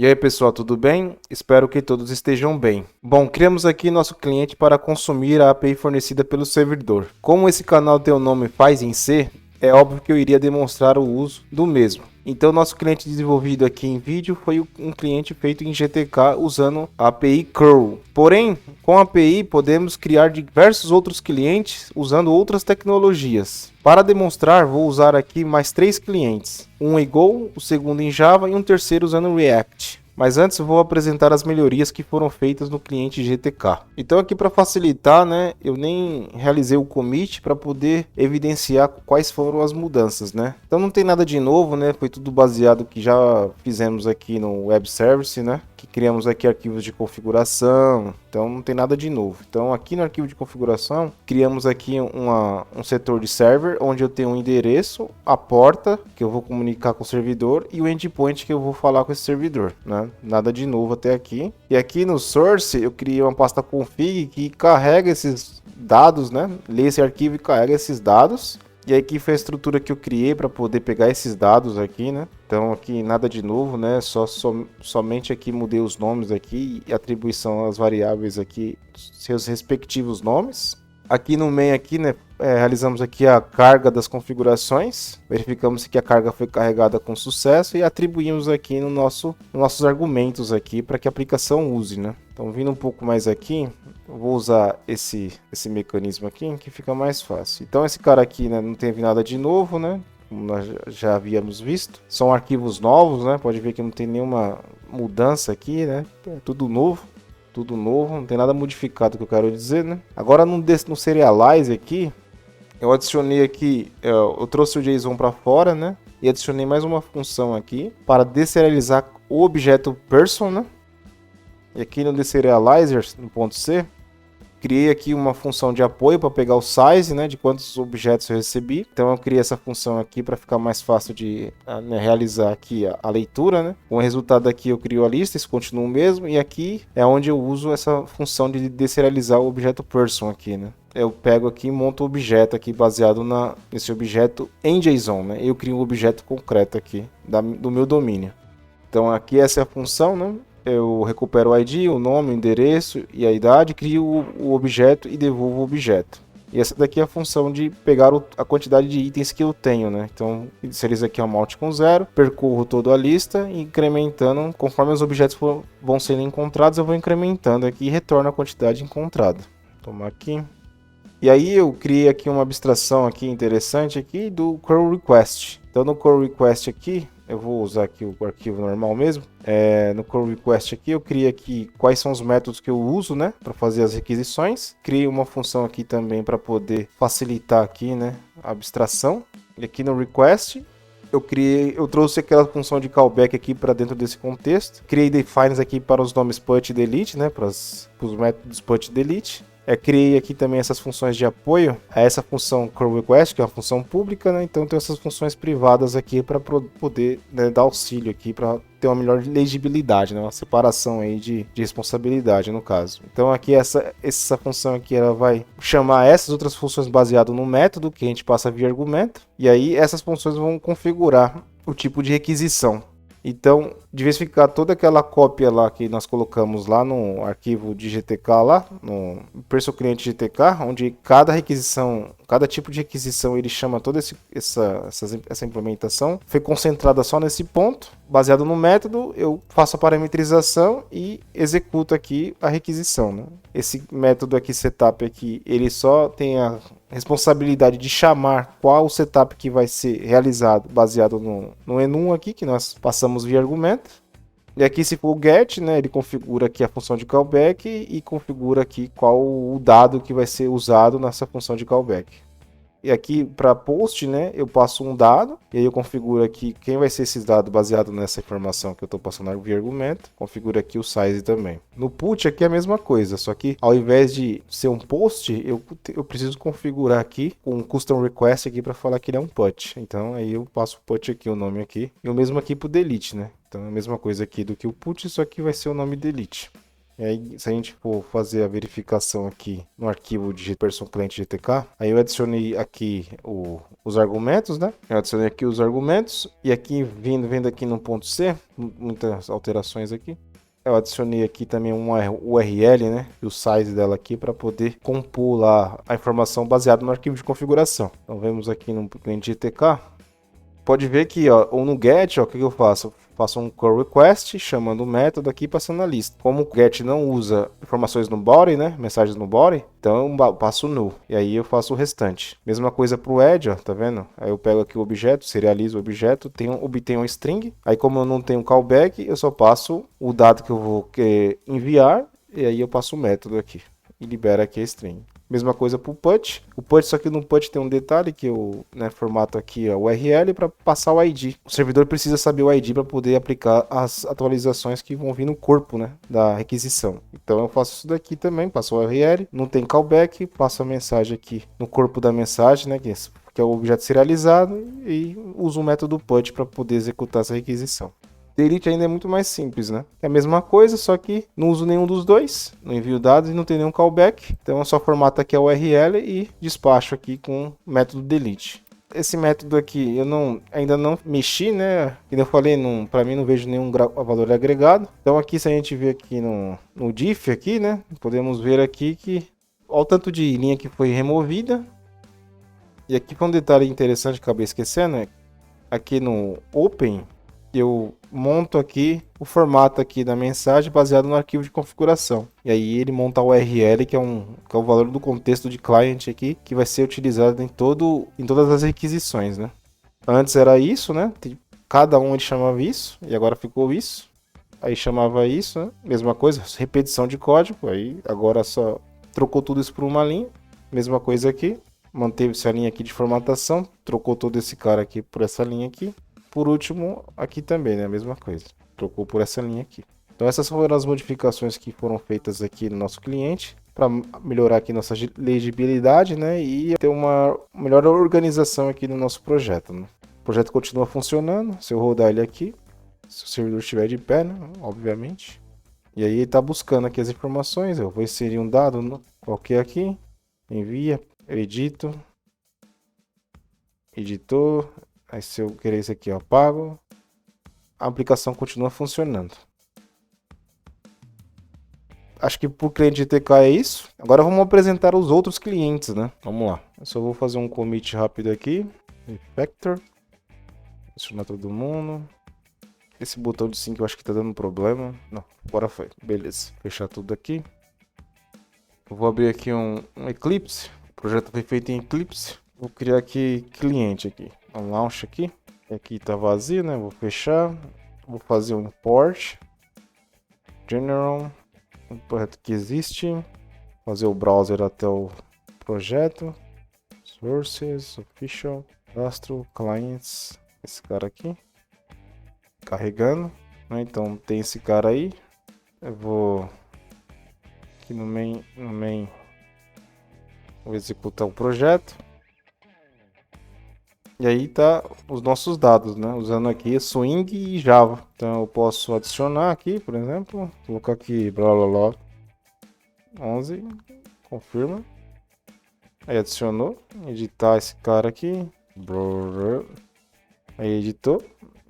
E aí pessoal, tudo bem? Espero que todos estejam bem. Bom, criamos aqui nosso cliente para consumir a API fornecida pelo servidor. Como esse canal tem o nome Faz em C, é óbvio que eu iria demonstrar o uso do mesmo. Então nosso cliente desenvolvido aqui em vídeo foi um cliente feito em GTK usando a API curl. Porém, com a API podemos criar diversos outros clientes usando outras tecnologias. Para demonstrar, vou usar aqui mais 3 clientes. Um em Go, o segundo em Java e um terceiro usando React. Mas antes vou apresentar as melhorias que foram feitas no cliente GTK. Então aqui para facilitar, né, eu nem realizei o commit para poder evidenciar quais foram as mudanças, né? Então não tem nada de novo, né? Foi tudo baseado que já fizemos aqui no web service, né? Que criamos aqui arquivos de configuração. Então não tem nada de novo. Então aqui no arquivo de configuração, criamos aqui um setor de server, onde eu tenho um endereço, a porta, que eu vou comunicar com o servidor, e o endpoint que eu vou falar com esse servidor, né? Nada de novo até aqui. E aqui no source, eu criei uma pasta config que carrega esses dados, né? Lê esse arquivo e carrega esses dados. E aqui foi a estrutura que eu criei para poder pegar esses dados aqui, né? Então aqui nada de novo, né? Somente aqui mudei os nomes aqui e atribuição às variáveis aqui, seus respectivos nomes. Aqui no main aqui, né? Realizamos aqui a carga das configurações, verificamos que a carga foi carregada com sucesso e atribuímos aqui nossos argumentos aqui para que a aplicação use, né? Então vindo um pouco mais aqui, eu vou usar esse mecanismo aqui que fica mais fácil. Então esse cara aqui, né, não teve nada de novo, né? Como nós já havíamos visto. São arquivos novos, né? Pode ver que não tem nenhuma mudança aqui, né? É tudo novo. Tudo novo, não tem nada modificado que eu quero dizer, né? Agora no serialize aqui, eu adicionei aqui, eu trouxe o JSON para fora, né? E adicionei mais uma função aqui para deserializar o objeto person, né? E aqui no deserializer, no ponto C, criei aqui uma função de apoio para pegar o size, né, de quantos objetos eu recebi. Então eu criei essa função aqui para ficar mais fácil de realizar aqui a leitura, né. Com o resultado aqui eu crio a lista, isso continua o mesmo. E aqui é onde eu uso essa função de deserializar o objeto person aqui, né. Eu pego aqui e monto o objeto aqui baseado nesse objeto em JSON, né. Eu crio um objeto concreto aqui do meu domínio. Então aqui essa é a função, né. Eu recupero o ID, o nome, o endereço e a idade, crio o objeto e devolvo o objeto. E essa daqui é a função de pegar a quantidade de itens que eu tenho, né? Então, inicializo aqui a mount com 0, percorro toda a lista, incrementando, conforme os objetos vão sendo encontrados, eu vou incrementando aqui e retorno a quantidade encontrada. Vou tomar aqui. E aí eu criei aqui uma abstração aqui interessante aqui do curl request. Então no curl request aqui, eu vou usar aqui o arquivo normal mesmo. No curl request aqui eu criei aqui quais são os métodos que eu uso, né, para fazer as requisições. Criei uma função aqui também para poder facilitar aqui, né, a abstração. E aqui no request eu trouxe aquela função de callback aqui para dentro desse contexto. Criei defines aqui para os nomes put e delete, né, para os métodos put e delete. Criei aqui também essas funções de apoio a essa função curl request, que é uma função pública, né? Então tem essas funções privadas aqui para poder, né, dar auxílio aqui para ter uma melhor legibilidade, né? Uma separação aí de responsabilidade no caso. Então aqui essa função aqui ela vai chamar essas outras funções baseado no método que a gente passa via argumento, e aí essas funções vão configurar o tipo de requisição. Então, diversificar toda aquela cópia lá que nós colocamos lá no arquivo de GTK lá, no Person Client GTK, onde cada requisição, cada tipo de requisição ele chama toda essa implementação, foi concentrada só nesse ponto. Baseado no método, eu faço a parametrização e executo aqui a requisição, né? Esse método aqui, setup aqui, ele só tem a responsabilidade de chamar qual o setup que vai ser realizado baseado no enum aqui, que nós passamos via argumento. E aqui se for o get, né, ele configura aqui a função de callback e configura aqui qual o dado que vai ser usado nessa função de callback. E aqui para post, né, eu passo um dado e aí eu configuro aqui quem vai ser esses dados baseado nessa informação que eu estou passando via argumento. Configuro aqui o size também. No put aqui é a mesma coisa, só que ao invés de ser um post, eu preciso configurar aqui um custom request aqui para falar que ele é um put. Então aí eu passo o put aqui, o nome aqui, e o mesmo aqui para o delete, né? Então é a mesma coisa aqui do que o put, só que vai ser o nome delete. E aí, se a gente for fazer a verificação aqui no arquivo de person client GTK, aí eu adicionei aqui os argumentos, né? Eu adicionei aqui os argumentos e aqui vendo aqui no ponto C, muitas alterações aqui. Eu adicionei aqui também uma URL, né? E o size dela aqui para poder compor lá a informação baseada no arquivo de configuração. Então vemos aqui no cliente GTK. Pode ver que, ó, ou no get, ó, o que eu faço? Faço um call request chamando o método aqui passando na lista. Como o get não usa informações no body, né? Mensagens no body, então eu passo null. E aí eu faço o restante. Mesma coisa para o add, ó, tá vendo? Aí eu pego aqui o objeto, serializo o objeto, obtenho um string. Aí como eu não tenho callback, eu só passo o dado que eu vou enviar. E aí eu passo o método aqui. E libera aqui a string. Mesma coisa para o put. O put, só que no put tem um detalhe que eu formato aqui a URL para passar o ID. O servidor precisa saber o ID para poder aplicar as atualizações que vão vir no corpo, né, da requisição. Então eu faço isso daqui também, passo o URL, não tem callback, passo a mensagem aqui no corpo da mensagem, né, que é o objeto serializado, e uso o método put para poder executar essa requisição. Delete ainda é muito mais simples, né? É a mesma coisa, só que não uso nenhum dos dois, não envio dados e não tem nenhum callback. Então eu só formato aqui a URL e despacho aqui com o método delete. Esse método aqui eu ainda não mexi, né? Como eu falei, para mim não vejo nenhum valor agregado. Então aqui, se a gente ver aqui no diff aqui, né? Podemos ver aqui que olha o tanto de linha que foi removida. E aqui foi um detalhe interessante que acabei esquecendo, é aqui no open eu monto aqui o formato aqui da mensagem baseado no arquivo de configuração. E aí ele monta a URL, que é o valor do contexto de client aqui, que vai ser utilizado em todas as requisições, né? Antes era isso, né? Cada um ele chamava isso, e agora ficou isso. Aí chamava isso, né? Mesma coisa, repetição de código, aí agora só trocou tudo isso por uma linha. Mesma coisa aqui, manteve-se a linha aqui de formatação, trocou todo esse cara aqui por essa linha aqui. Por último, aqui também, né? A mesma coisa. Trocou por essa linha aqui. Então essas foram as modificações que foram feitas aqui no nosso cliente para melhorar aqui nossa legibilidade, né? E ter uma melhor organização aqui no nosso projeto, né? O projeto continua funcionando. Se eu rodar ele aqui, se o servidor estiver de pé, né? Obviamente. E aí ele está buscando aqui as informações. Eu vou inserir um dado qualquer aqui. Envia, edito. Editor. Aí se eu querer isso aqui, eu apago. A aplicação continua funcionando. Acho que para o cliente GTK é isso. Agora vamos apresentar os outros clientes, né? Vamos lá. Eu só vou fazer um commit rápido aqui. Refactor. Adicionar todo mundo. Esse botão de sync eu acho que está dando problema. Não, agora foi. Beleza. Fechar tudo aqui. Eu vou abrir aqui um Eclipse. O projeto foi feito em Eclipse. Vou criar aqui cliente aqui. Um launch aqui. Aqui tá vazio, né? Vou fechar. Vou fazer um import. General. Um projeto que existe. Fazer o browser até o projeto. Sources, Official, Cadastro, Clients. Esse cara aqui. Carregando. Então tem esse cara aí. Eu vou aqui no main. Vou executar o projeto. E aí tá os nossos dados, né? Usando aqui Swing e Java. Então eu posso adicionar aqui, por exemplo. Colocar aqui blá blá blá 11. Confirma. Aí adicionou. Editar esse cara aqui. Aí editou.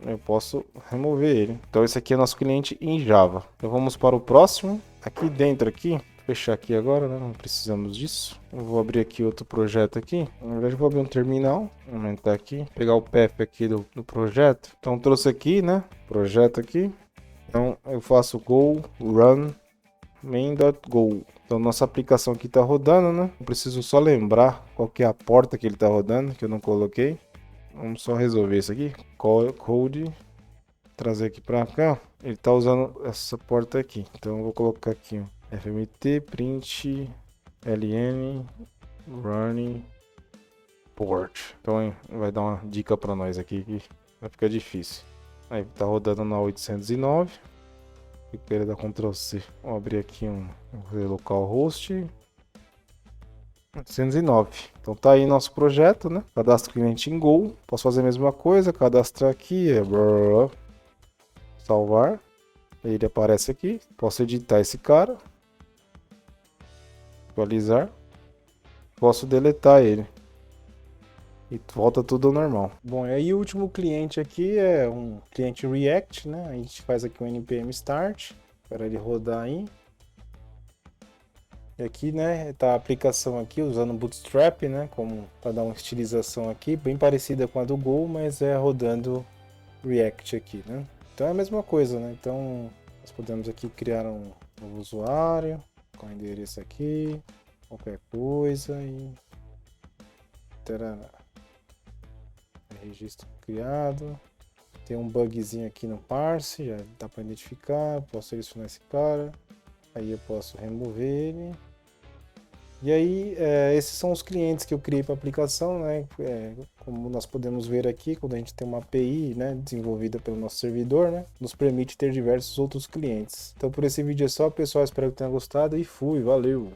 Eu posso remover ele. Então esse aqui é nosso cliente em Java. Então vamos para o próximo. Aqui dentro aqui. Fechar aqui agora, né? Não precisamos disso. Eu vou abrir aqui outro projeto aqui. Na verdade, eu vou abrir um terminal. Aumentar aqui. Pegar o path aqui do projeto. Então, trouxe aqui, né? Projeto aqui. Então, eu faço go run main.go. Então, nossa aplicação aqui está rodando, né? Eu preciso só lembrar qual que é a porta que ele está rodando, que eu não coloquei. Vamos só resolver isso aqui. Code. Trazer aqui para cá. Ele está usando essa porta aqui. Então, eu vou colocar aqui, ó. fmt print ln running port. Então vai dar uma dica para nós aqui que vai ficar difícil. Aí tá rodando na 809. Eu quero dar Ctrl C. Vou abrir aqui localhost 809. Então tá aí nosso projeto, né? Cadastro cliente em Go. Posso fazer a mesma coisa, cadastrar aqui, salvar. Ele aparece aqui. Posso editar esse cara. Atualizar. Posso deletar ele. E volta tudo ao normal. Bom, e aí o último cliente aqui é um cliente React, né? A gente faz aqui um npm start para ele rodar aí. E aqui, né, tá a aplicação aqui usando Bootstrap, né, como para dar uma estilização aqui, bem parecida com a do Go, mas é rodando React aqui, né? Então é a mesma coisa, né? Então nós podemos aqui criar um novo usuário com o endereço aqui, qualquer coisa e terá registro criado. Tem um bugzinho aqui no parse, já dá para identificar. Posso selecionar esse cara, aí eu posso remover ele. E aí, esses são os clientes que eu criei para a aplicação, né? Como nós podemos ver aqui, quando a gente tem uma API, né, desenvolvida pelo nosso servidor, né, nos permite ter diversos outros clientes. Então, por esse vídeo é só, pessoal. Espero que tenham gostado e fui, valeu!